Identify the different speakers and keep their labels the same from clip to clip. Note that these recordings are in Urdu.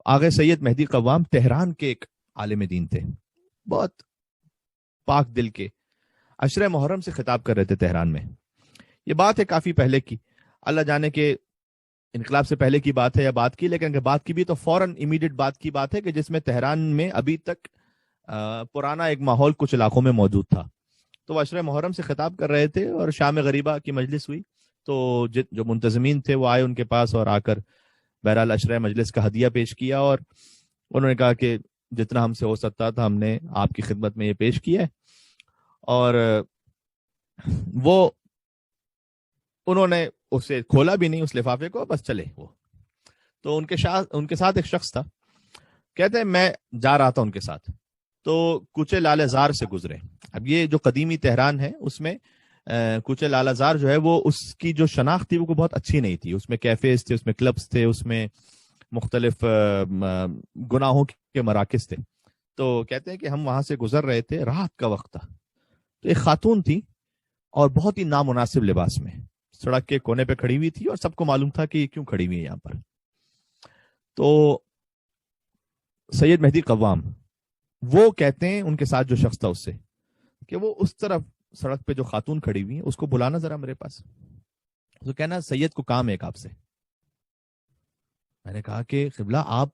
Speaker 1: آغا سید مہدی قوام تہران کے ایک عالم دین تھے، بہت پاک دل کے، عشرہ محرم سے خطاب کر رہے تھے تہران میں. یہ بات ہے کافی پہلے کی، اللہ جانے کہ انقلاب سے پہلے کی بات ہے یا بات کی، لیکن اگر بات کی بھی تو فوراً امیڈیٹ بات کی بات ہے کہ جس میں تہران میں ابھی تک پرانا ایک ماحول کچھ علاقوں میں موجود تھا. تو وہ عشرہ محرم سے خطاب کر رہے تھے اور شام غریبہ کی مجلس ہوئی، تو جو منتظمین تھے وہ آئے ان کے پاس اور آ کر بہرحال عشرہ مجلس کا ہدیہ پیش کیا، اور انہوں نے کہا کہ جتنا ہم سے ہو سکتا تھا ہم نے آپ کی خدمت میں یہ پیش کیا ہے. اور وہ انہوں نے اسے کھولا بھی نہیں اس لفافے کو، بس چلے وہ. تو ان کے ساتھ ایک شخص تھا، کہتے ہیں میں جا رہا تھا ان کے ساتھ، تو کوچے لالہ زار سے گزرے. اب یہ جو قدیمی تہران ہے اس میں کوچے لالہ زار جو ہے وہ اس کی جو شناخت تھی وہ بہت اچھی نہیں تھی. اس میں کیفیز تھے، اس میں کلبز تھے، اس میں مختلف گناہوں کے مراکز تھے. تو کہتے ہیں کہ ہم وہاں سے گزر رہے تھے، رات کا وقت تھا، تو ایک خاتون تھی اور بہت ہی نامناسب لباس میں سڑک کے کونے پہ کھڑی ہوئی تھی، اور سب کو معلوم تھا کہ یہ کیوں کھڑی ہوئی ہے یہاں پر. تو سید مہدی قوام وہ کہتے ہیں ان کے ساتھ جو شخص تھا اس سے کہ وہ اس طرف سڑک پہ جو خاتون کھڑی ہوئی ہے اس کو بلانا ذرا میرے پاس. تو کہنا سید کو کام ہے ایک آپ سے. میں نے کہا کہ قبلہ آپ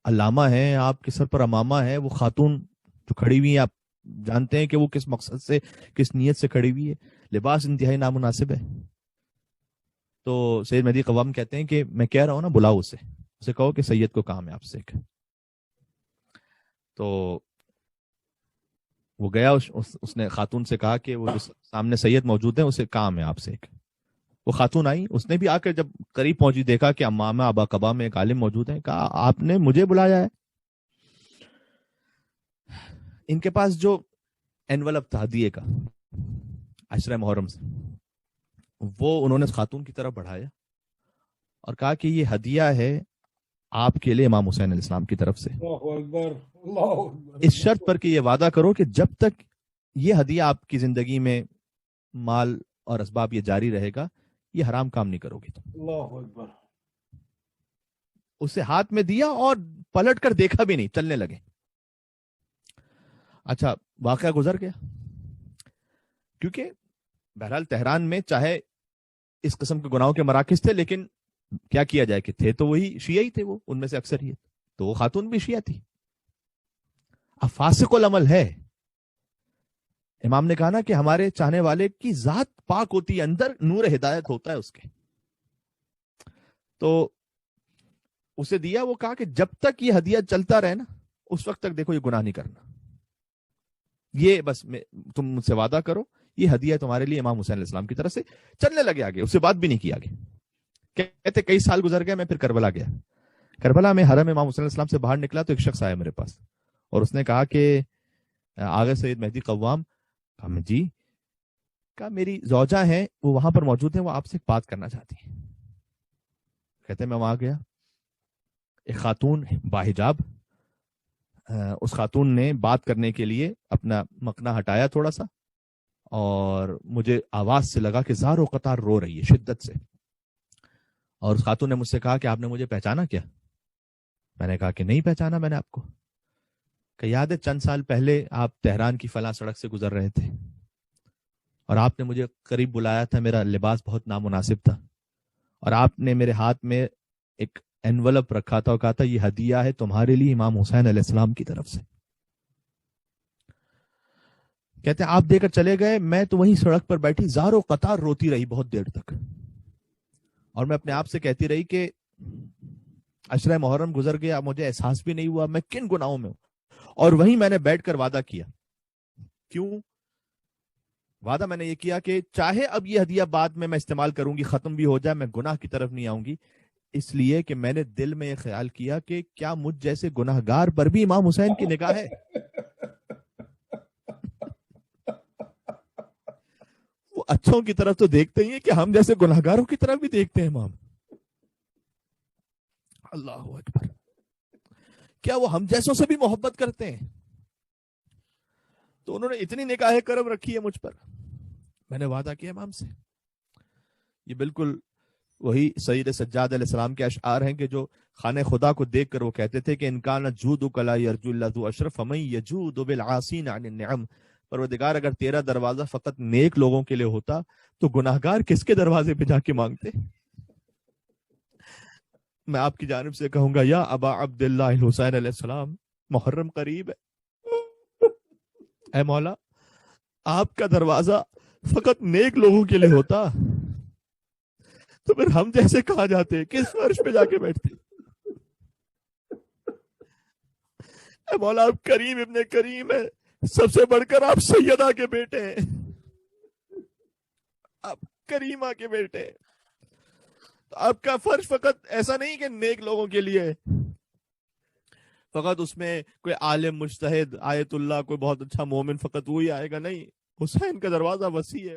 Speaker 1: علامہ ہیں، آپ کے سر پر امامہ ہے، وہ خاتون جو کھڑی ہوئی ہے آپ جانتے ہیں کہ وہ کس مقصد سے کس نیت سے کھڑی ہوئی ہے، لباس انتہائی نامناسب ہے. تو سید مہدی قوام کہتے ہیں کہ میں کہہ رہا ہوں نا بلاؤ اسے کہو کہ سید کو کام ہے آپ سے. تو وہ گیا، اس نے خاتون سے کہا کہ وہ جو سامنے سید موجود ہیں اسے کام ہے آپ سے ایک. وہ خاتون آئی، اس نے بھی آ کر جب قریب پہنچی دیکھا کہ امامہ ابا قبا میں ایک عالم موجود ہیں، کہا آپ نے مجھے بلایا ہے. ان کے پاس جو انولپ تھا ہدیے کا عشرہ محرم سے، وہ انہوں نے خاتون کی طرف بڑھایا اور کہا کہ یہ ہدیہ ہے آپ کے لیے امام حسین علیہ السلام کی طرف سے، اس شرط پر کہ یہ وعدہ کرو کہ جب تک یہ ہدیہ آپ کی زندگی میں مال اور اسباب یہ جاری رہے گا یہ حرام کام نہیں کرو گے تم. اللہ اکبر. اسے ہاتھ میں دیا اور پلٹ کر دیکھا بھی نہیں، چلنے لگے. اچھا واقعہ گزر گیا، کیونکہ بہرحال تہران میں چاہے اس قسم کے گناہوں کے مراکز تھے، لیکن کیا کیا جائے کہ تھے تو وہی شیعی تھے، وہ ان میں سے اکثریت، تو وہ خاتون بھی شیعہ تھی. اب فاسق العمل ہے. امام نے کہا نا کہ ہمارے چاہنے والے کی ذات پاک ہوتی ہے، اندر نور ہدایت ہوتا ہے اس کے. تو اسے دیا، وہ کہا کہ جب تک یہ ہدیہ چلتا رہے نا اس وقت تک دیکھو یہ گناہ نہیں کرنا، یہ بس تم مجھ سے وعدہ کرو یہ ہدیہ تمہارے لیے امام حسین علیہ السلام کی طرف سے. چلنے لگے آگے، اس سے بات بھی نہیں کی آگے. کہتے کئی سال گزر گئے، میں پھر کربلا گیا. کربلا میں حرم امام حسین علیہ السلام سے باہر نکلا تو ایک شخص آیا میرے پاس اور اس نے کہا کہ آغا سید مہدی قوام. کہا میں جی. کہا میری زوجہ ہیں وہ وہاں پر موجود ہیں، وہ آپ سے بات کرنا چاہتی ہیں. کہتے میں وہاں گیا، ایک خاتون باحجاب، اس خاتون نے بات کرنے کے لیے اپنا مکنا ہٹایا تھوڑا سا، اور مجھے آواز سے لگا کہ زار و قطار رو رہی ہے شدت سے. اور اس خاتون نے مجھ سے کہا کہ آپ نے مجھے پہچانا کیا؟ میں نے کہا کہ نہیں پہچانا میں نے آپ کو. کہ یاد ہے چند سال پہلے آپ تہران کی فلاں سڑک سے گزر رہے تھے اور آپ نے مجھے قریب بلایا تھا، میرا لباس بہت نامناسب تھا، اور آپ نے میرے ہاتھ میں ایک انولپ رکھا تھا اور کہا تھا یہ ہدیہ ہے تمہارے لیے امام حسین علیہ السلام کی طرف سے. کہتے ہیں آپ دے کر چلے گئے، میں تو وہیں سڑک پر بیٹھی زار و قطار روتی رہی بہت دیر تک، اور میں اپنے آپ سے کہتی رہی کہ عشرہ محرم گزر گیا، مجھے احساس بھی نہیں ہوا میں کن گناہوں میں ہوں. اور وہیں میں نے بیٹھ کر وعدہ کیا. کیوں وعدہ میں نے یہ کیا کہ چاہے اب یہ ہدیہ بعد میں استعمال کروں گی، ختم بھی ہو جائے، میں گناہ کی طرف نہیں آؤں گی، اس لیے کہ میں نے دل میں یہ خیال کیا کہ کیا مجھ جیسے گناہگار پر بھی امام حسین کی نگاہ ہے. وہ اچھوں کی طرف تو دیکھتے ہی ہیں کہ ہم جیسے گناہگاروں کی طرف بھی دیکھتے ہیں امام. اللہ اکبر. کیا وہ ہم جیسوں سے بھی محبت کرتے ہیں؟ تو انہوں نے اتنی نگاہ کرم رکھی ہے مجھ پر. میں نے وعدہ کیا امام سے، یہ بالکل وہی سید سجاد علیہ السلام کے اشعار ہیں کہ جو خانہ خدا کو دیکھ کر وہ کہتے تھے کہ انکان جودک لا یرجو الا ذو اشرف فمن یجود بالعاصین عن النعم. پروردگار اگر تیرا دروازہ فقط نیک لوگوں کے لیے ہوتا تو گناہگار کس کے دروازے پہ جا کے مانگتے؟ میں آپ کی جانب سے کہوں گا یا ابا عبداللہ الحسین علیہ السلام، محرم قریب ہے، اے مولا آپ کا دروازہ فقط نیک لوگوں کے لیے ہوتا تو پھر ہم جیسے کہاں جاتے، کس فرش پہ جا کے بیٹھتے؟ اے مولا آپ کریم ابن کریم ہے، سب سے بڑھ کر آپ سیدہ کے بیٹے ہیں، آپ کریمہ کے بیٹے ہیں، تو آپ کا فرش فقط ایسا نہیں کہ نیک لوگوں کے لیے فقط اس میں کوئی عالم مجتہد آیت اللہ کوئی بہت اچھا مومن فقط وہی آئے گا، نہیں، حسین کا دروازہ وسیع ہے.